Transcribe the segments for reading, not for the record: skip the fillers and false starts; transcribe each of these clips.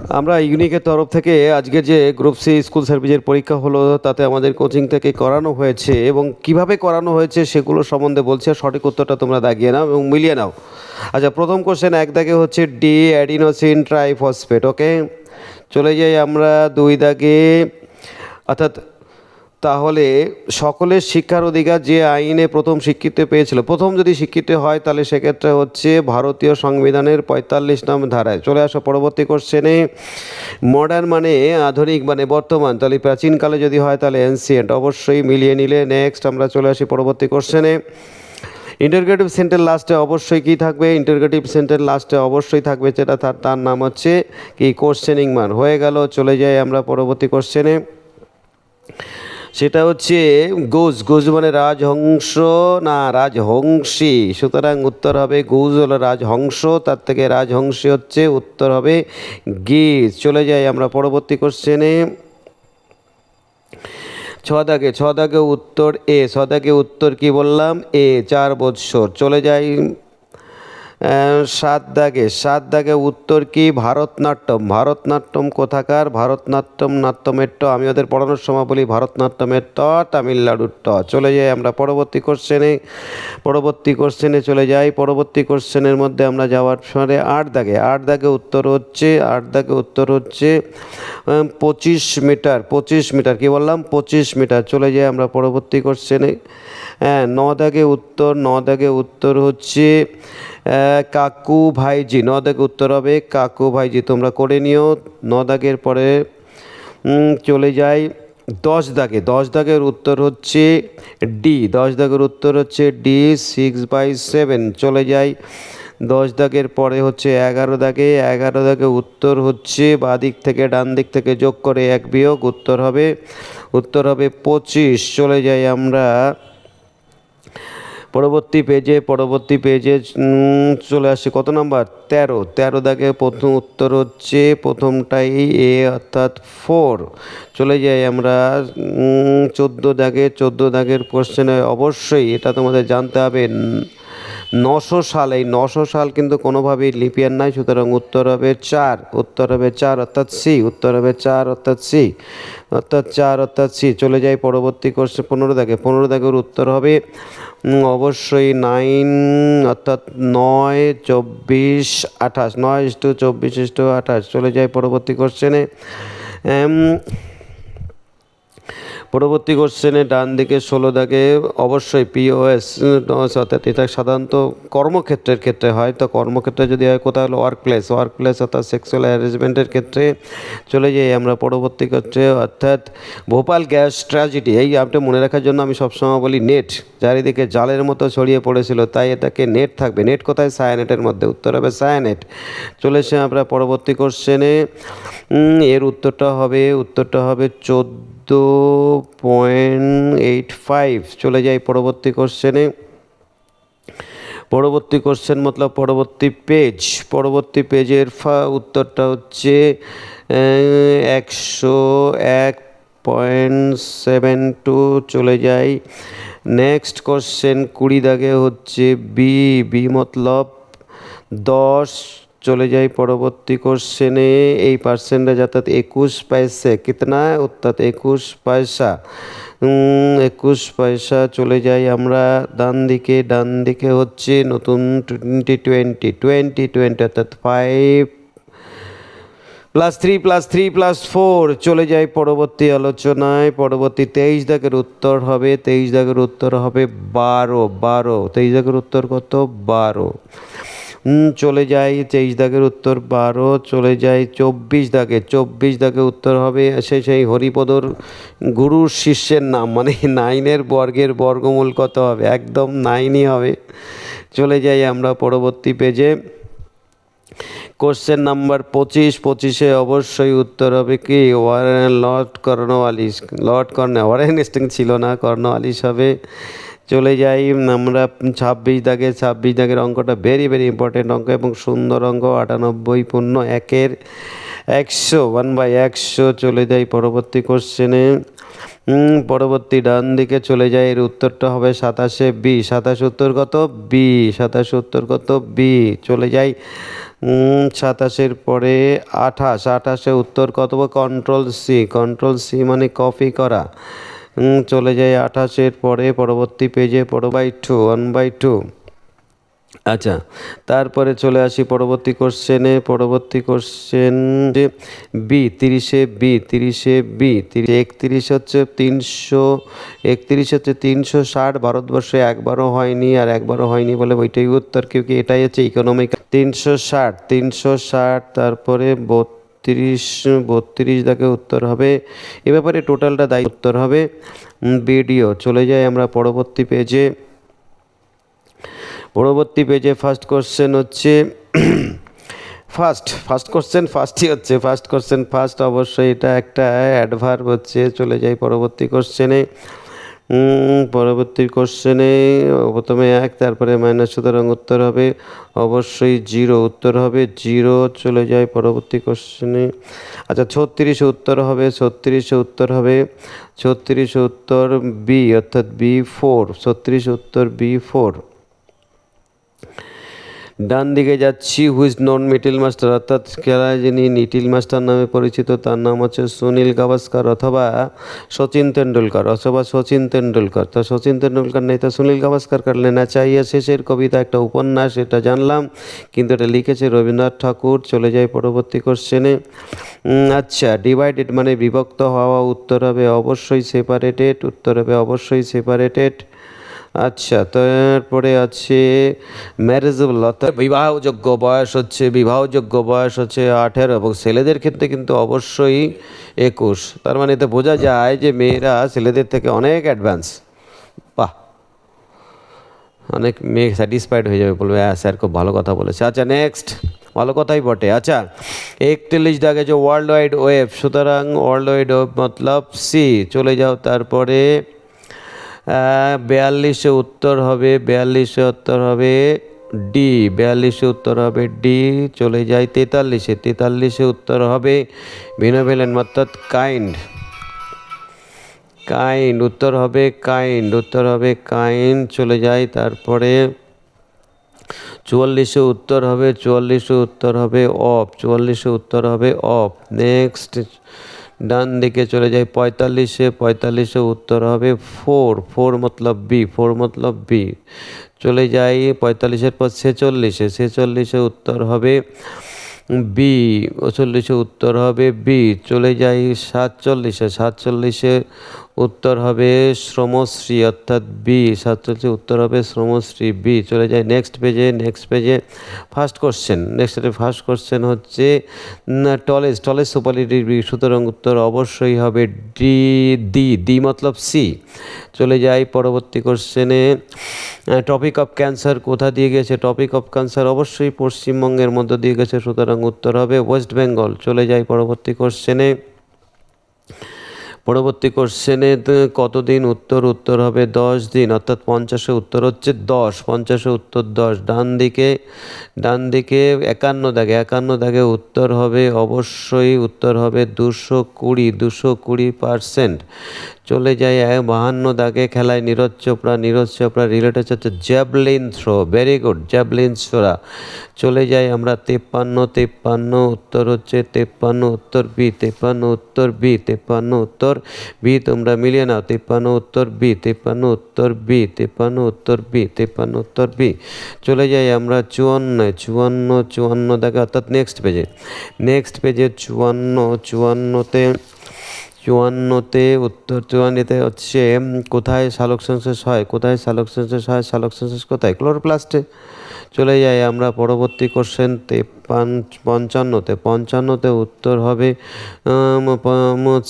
আমরা ইউনিকের তরফ থেকে আজকে যে গ্রুপ সি স্কুল সার্ভিসের পরীক্ষা হলো তাতে আমাদের কোচিং থেকে করানো হয়েছে এবং কিভাবে করানো হয়েছে সেগুলো সম্বন্ধে বলছি, আর সঠিক উত্তরটা তোমরা দাগিয়ে নাও এবং মিলিয়ে নাও। আচ্ছা, প্রথম কোশ্চেন এক দাগে হচ্ছে ডি অ্যাডিনোসিন ট্রাইফসফেট। ওকে, চলে যাই আমরা দুই দাগে। অর্থাৎ তাহলে সকলের শিক্ষার অধিকার যে আইনে প্রথম স্বীকৃতি পেয়েছিল, প্রথম যদি স্বীকৃতি হয় তাহলে সেক্ষেত্রে হচ্ছে ভারতীয় সংবিধানের 45 নম্বর ধারায়। চলে আসো পরবর্তী কোশ্চেনে। মডার্ন মানে আধুনিক, মানে বর্তমান, তাহলে প্রাচীনকালে যদি হয় তাহলে এনসিয়েন্ট, অবশ্যই মিলিয়ে নিলে। নেক্সট আমরা চলে আসি পরবর্তী কোশ্চেনে। ইন্টারোগেটিভ সেন্টেন্স লাস্টে অবশ্যই কী থাকবে? ইন্টারোগেটিভ সেন্টেন্স লাস্টে অবশ্যই থাকবে যেটা তার নাম হচ্ছে কি কোশ্চেনিং মার্ক। হয়ে গেল, চলে যাই আমরা পরবর্তী কোশ্চেনে। সেটা হচ্ছে গুজ। গুজ মানে রাজহংস না রাজহংসী, সুতরাং উত্তর হবে গুজ হলো রাজহংস, তার থেকে রাজহংসী হচ্ছে উত্তর হবে গিজ। চলে যাই আমরা পরবর্তী কোশ্চেনে। ছ দাগে উত্তর এ। ছ দাগে উত্তর কি বললাম? এ, 4 বৎসর। চলে যাই সাত দাগে উত্তর কি? ভারতনাট্যম। ভারতনাট্যম কোথাকার? ভারতনাট্যম নাট্যমের ট, আমি ওদের পড়ানোর সময় বলি ভারতনাট্যমের ট, তামিলনাড়ুর ট। চলে যাই আমরা পরবর্তী কোশ্চেনে চলে যাই। পরবর্তী কোশ্চেনের মধ্যে আমরা যাওয়ার পরে আট দাগে উত্তর হচ্ছে 25 মিটার। 25 মিটার কি বললাম? 25 মিটার। চলে যাই আমরা পরবর্তী কোশ্চেনে। হ্যাঁ, ন দাগে উত্তর হচ্ছে কাকু ভাইজি। ন দাগে উত্তর হবে কাকু ভাইজি, তোমরা করে নিও। ন দাগের পরে চলে যাই 10 দাগের উত্তর হচ্ছে ডি। 10 দাগের উত্তর হচ্ছে ডি, 6/7। চলে যাই 10 দাগের পরে হচ্ছে 11 দাগে উত্তর হচ্ছে বাঁ দিক থেকে ডান দিক থেকে যোগ করে 1 বিয়োগ, উত্তর হবে 25। চলে যাই আমরা পরবর্তী পেজে চলে আসছে কত নাম্বার? 13 দাগে প্রথম উত্তর হচ্ছে প্রথমটাই এ, অর্থাৎ 4। চলে যাই আমরা 14 দাগের কোশ্চেনে। অবশ্যই এটা তোমাদের জানতে হবে 900 সাল। এই 900 সাল কিন্তু কোনোভাবেই লিপিয়ার নাই, সুতরাং উত্তর হবে 4। অর্থাৎ সি। উত্তর হবে 4 অর্থাৎ সি। চলে যাই পরবর্তী কোশ্চেন 15 দাগের উত্তর হবে অবশ্যই 9, অর্থাৎ 9, 24, 28। 9:24:28। চলে যাই পরবর্তী কোশ্চেনে। ডান দিকে 16 দাগে অবশ্যই পিওএস, অর্থাৎ এটা সাধারণত কর্মক্ষেত্রের ক্ষেত্রে হয়। তো কর্মক্ষেত্রে যদি হয় কোথায় হলো? ওয়ার্ক প্লেস অর্থাৎ সেক্সুয়াল হ্যারাসমেন্টের ক্ষেত্রে। চলে যাই আমরা পরবর্তী ক্ষেত্রে, অর্থাৎ ভোপাল গ্যাস ট্র্যাজেডি। এই আপনি মনে রাখার জন্য আমি সবসময় বলি নেট, চারিদিকে জালের মতো ছড়িয়ে পড়েছিল, তাই এটাকে নেট থাকবে। নেট কোথায়? সায়ানেটের মধ্যে, উত্তর হবে সায়ানেট। চলে এসে আমরা পরবর্তী কোশ্চেনে। এর উত্তরটা হবে 14.85। চলে যাই পরবর্তী কোশ্চেনে। পরবর্তী পেজের উত্তরটা হচ্ছে 101.72। চলে যাই নেক্সট কোশ্চেন। 20 দাগে হচ্ছে বি মতলব 10। চলে যাই পরবর্তী কোশ্চেনে। এই পার্সেন্টেজ অর্থাৎ 21 পয়সা কিতনা, অর্থাৎ 21 পয়সা। চলে যাই আমরা ডান দিকে হচ্ছে নতুন 2020 অর্থাৎ 5 + 3 + 3 + 4। চলে যাই পরবর্তী আলোচনায়। 23 দাগের উত্তর হবে 12। 23 দাগের উত্তর কত? 12। চলে যাই 23 দাগের উত্তর 12। চলে যাই 24 দাগে উত্তর হবে সেই হরিপদর গুরুর শিষ্যের নাম, মানে 9-এর বর্গের বর্গমূল কত হবে? একদম 9ই হবে। চলে যাই আমরা পরবর্তী পেজে। কোশ্চেন নাম্বার 25-এ অবশ্যই উত্তর হবে কি? লর্ড ওয়ারেন হেস্টিংস ছিল না, কর্নওয়ালিস হবে। চলে যাই আমরা 26 দাগের অঙ্কটা ভেরি ইম্পর্টেন্ট অঙ্ক এবং সুন্দর অঙ্ক। 98 পূর্ণ 1-এর 100, 1/100। চলে যাই পরবর্তী কোশ্চেনে। পরবর্তী ডান দিকে চলে যায়, এর উত্তরটা হবে 27 বি। 27 উত্তর কত? বি। চলে যাই সাতাশের পরে আঠাশ, আঠাশে উত্তর কত? কন্ট্রোল সি মানে কপি করা। চলে যাই আঠাশের পরে পরবর্তী পেজে, 1/2। আচ্ছা, তারপরে চলে আসি পরবর্তী কোশ্চেন যে তিরিশে বি 31 হচ্ছে 360। ভারতবর্ষে একবারও হয়নি, আর একবারও হয়নি বলে ওইটাই উত্তর, কেউ কি এটাই হচ্ছে ইকোনমিক। 360, তারপরে 32 দাগে উত্তর হবে। এ ব্যাপারে টোটালটা উত্তর হবে ভিডিও। চলে যাই আমরা পরবর্তী পেজে। ফার্স্ট কোশ্চেন হচ্ছে ফার্স্ট অবশ্যই এটা একটা অ্যাডভার্ব হচ্ছে। চলে যাই পরবর্তী কোশ্চেনে। প্রথমে 1, তারপরে মাইনাস, সুতরাং উত্তর হবে অবশ্যই 0। উত্তর হবে 0। চলে যাই পরবর্তী কোশ্চেনে। আচ্ছা, 36 উত্তর হবে 36 উত্তর বি, অর্থাৎ B4। 36 উত্তর B4। ডান দিকে যাচ্ছি, হুইজ নন মিডিল মাস্টার, অর্থাৎ খেলায় যিনি লিটল মাস্টার নামে পরিচিত তার নাম হচ্ছে সুনীল গাভাস্কার অথবা সচিন তেন্ডুলকর। তো সচিন তেন্ডুলকর নেই, তো সুনীল গাভাস্কার কাটলে না চাইয়া শেষের কবিতা একটা উপন্যাস, এটা জানলাম, কিন্তু এটা লিখেছে রবীন্দ্রনাথ ঠাকুর। চলে যাই পরবর্তী কোশ্চেনে। আচ্ছা, ডিভাইডেড মানে বিভক্ত হওয়া, উত্তর হবে অবশ্যই সেপারেটেড। আচ্ছা, তারপরে আছে ম্যারেজেবল, অর্থাৎ বিবাহযোগ্য বয়স হচ্ছে 18, এবং ছেলেদের ক্ষেত্রে কিন্তু অবশ্যই 21। তার মানে এতে বোঝা যায় যে মেয়েরা ছেলেদের থেকে অনেক অ্যাডভান্স। বাহ, অনেক মেয়ে স্যাটিসফাইড হয়ে যাবে, বলবে হ্যাঁ স্যার খুব ভালো কথা বলেছে। আচ্ছা, নেক্সট, ভালো কথাই বটে। আচ্ছা, 41 দাগে যে ওয়ার্ল্ড ওয়াইড ওয়েব, সুতরাং ওয়ার্ল্ড ওয়াইড ওয়েব মতলব সি। চলে যাও তারপরে 42-এ উত্তর হবে ডি। চলে যায় 43-এ উত্তর হবে বিনোভেলেন্ট, অর্থাৎ কাইন্ড। উত্তর হবে কাইন্ড। চলে যায় তারপরে 44-এ উত্তর হবে অফ। নেক্সট, ডান দিকে চলে যায় 45-এ উত্তর হবে 4 মতলব বি। চলে যাই 45-এর পর 46-এ উত্তর হবে বি। 39-এ উত্তর হবে বি। চলে যাই 47-এ উত্তর হবে শ্রমশ্রী, অর্থাৎ বি। 47-এ উত্তর হবে শ্রমশ্রী, বি। চলে যাই নেক্সট পেজে। ফার্স্ট কোশ্চেন হচ্ছে টলেস্ট সুপারলেটিভ বি, সুতরাং উত্তর অবশ্যই হবে ডি মতলব সি। চলে যাই পরবর্তী কোশ্চেনে। টপিক অফ ক্যান্সার কোথা দিয়ে গেছে? টপিক অফ ক্যান্সার অবশ্যই পশ্চিমবঙ্গের মধ্য দিয়ে গেছে, সুতরাং উত্তর হবে ওয়েস্ট বেঙ্গল। চলে যাই পরবর্তী কোশ্চেনে। কতদিন? উত্তর হবে 10 দিন, অর্থাৎ 50-এ উত্তর হচ্ছে 10। 50-এ উত্তর 10। ডান দিকে 51 দাগে উত্তর হবে অবশ্যই 220%। চলে যায় 52 দাগে, খেলায় নীরজ চোপড়া রিলেটেড হচ্ছে javelin throw. Very good, javelin থ্রোরা। চলে যাই আমরা 53 উত্তর হচ্ছে 53 উত্তর বি। তোমরা মিলিয়ে নাও, 53 উত্তর বি। চলে যাই আমরা 54 দাগে, অর্থাৎ নেক্সট পেজে 54তে উত্তর 54তে হচ্ছে কোথায় সালোক সংশ্লেষ হয়? সালোক সংশ্লেষ কোথায়? ক্লোরোপ্লাস্টে। চলে যাই আমরা পরবর্তী কোশ্চেন 55তে উত্তর হবে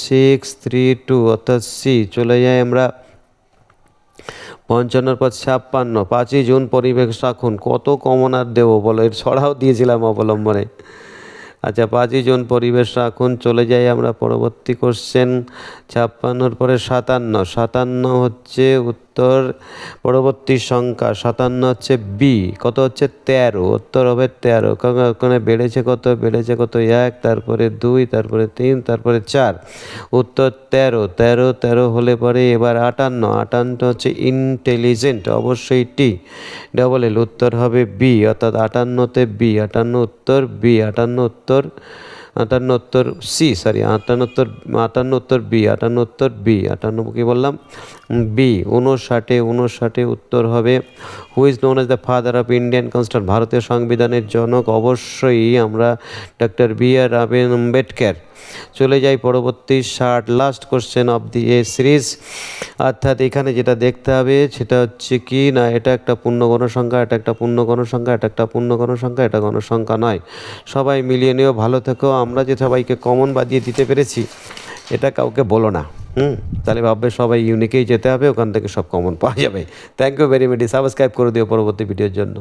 632, অর্থাৎ সি। চলে যাই আমরা 55-এর পর 56, 5ই জুন পরিবেশ রাখুন। কত কমন আর দেবো বলো, এর ছড়াও দিয়েছিলাম অবলম্বনে। আচ্ছা, 5ই জুন পরিবেশ রাখুন। চলে যাই আমরা পরবর্তী কোশ্চেন 56-এর পরে 57 হচ্ছে উত্তর পরবর্তী সংখ্যা 57 হচ্ছে বি, কত হচ্ছে 13, উত্তর হবে 13। ওখানে বেড়েছে কত, বেড়েছে কত 1, তারপরে 2, তারপরে 3, তারপরে 4, উত্তর 13। 13 13 হলে পরে এবার 58, 58 হচ্ছে ইন্টেলিজেন্ট, অবশ্যই টি ডবল এল, উত্তর হবে বি, অর্থাৎ 58তে বি, 58 উত্তর বি, 58 উত্তর সি, সরি 58 উত্তর বি, 58 উত্তর বি, 58 কি বললাম, বি। 59 উত্তর হবে who is known as the father of Indian constitution, ভারতীয় সংবিধানের জনক, অবশ্যই আমরা ডক্টর বি আর আম্বেদকর। চলে যাই পরবর্তী 60, last question of the A series. অর্থাৎ এখানে যেটা দেখতে হবে সেটা হচ্ছে কি না, এটা একটা পূর্ণ গণসংখ্যা, এটা একটা পূর্ণ গণসংখ্যা, এটা একটা পূর্ণ গণসংখ্যা, এটা গণসংখ্যা নয়। সবাই মিলিয়ে নিও, ভালো থেকো। আমরা যে সবাইকে কমন বাজিয়ে দিতে পেরেছি এটা কাউকে বলো না, তাহলে ভাববে সবাই ইউনিকেই যেতে হবে, ওখান থেকে সব কমন পাওয়া যাবে। Thank you very much, subscribe করে দিও পরবর্তী ভিডিওর জন্য।